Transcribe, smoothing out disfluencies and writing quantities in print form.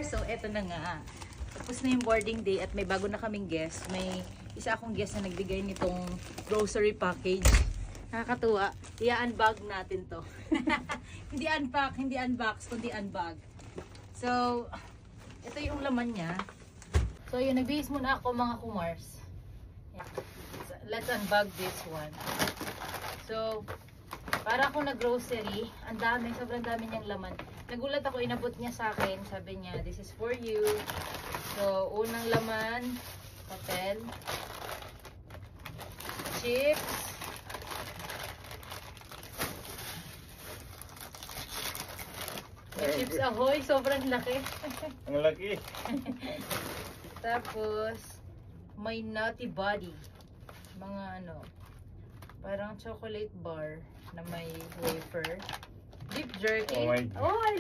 So, eto na nga. Tapos na yung boarding day at may bago na kaming guest. May isa akong guest na nagbigay nitong grocery package. Nakakatuwa. I-unbag natin to. Hindi unpack, hindi unbox, kundi unbag. So, ito yung laman niya. So, yun, nagbihis muna ako mga kumars. Yan. Let's unbag this one. So, para ako nag-grocery, ang dami, sobrang dami niyang laman. Nagulat ako, inabot niya sa akin. Sabi niya, this is for you. So, unang laman, papel, chips, may chips ahoy, sobrang laki. Ang laki. Tapos, may nutty body. Mga ano, parang chocolate bar na may wafer. Beef jerky. Oh my God. Oh, I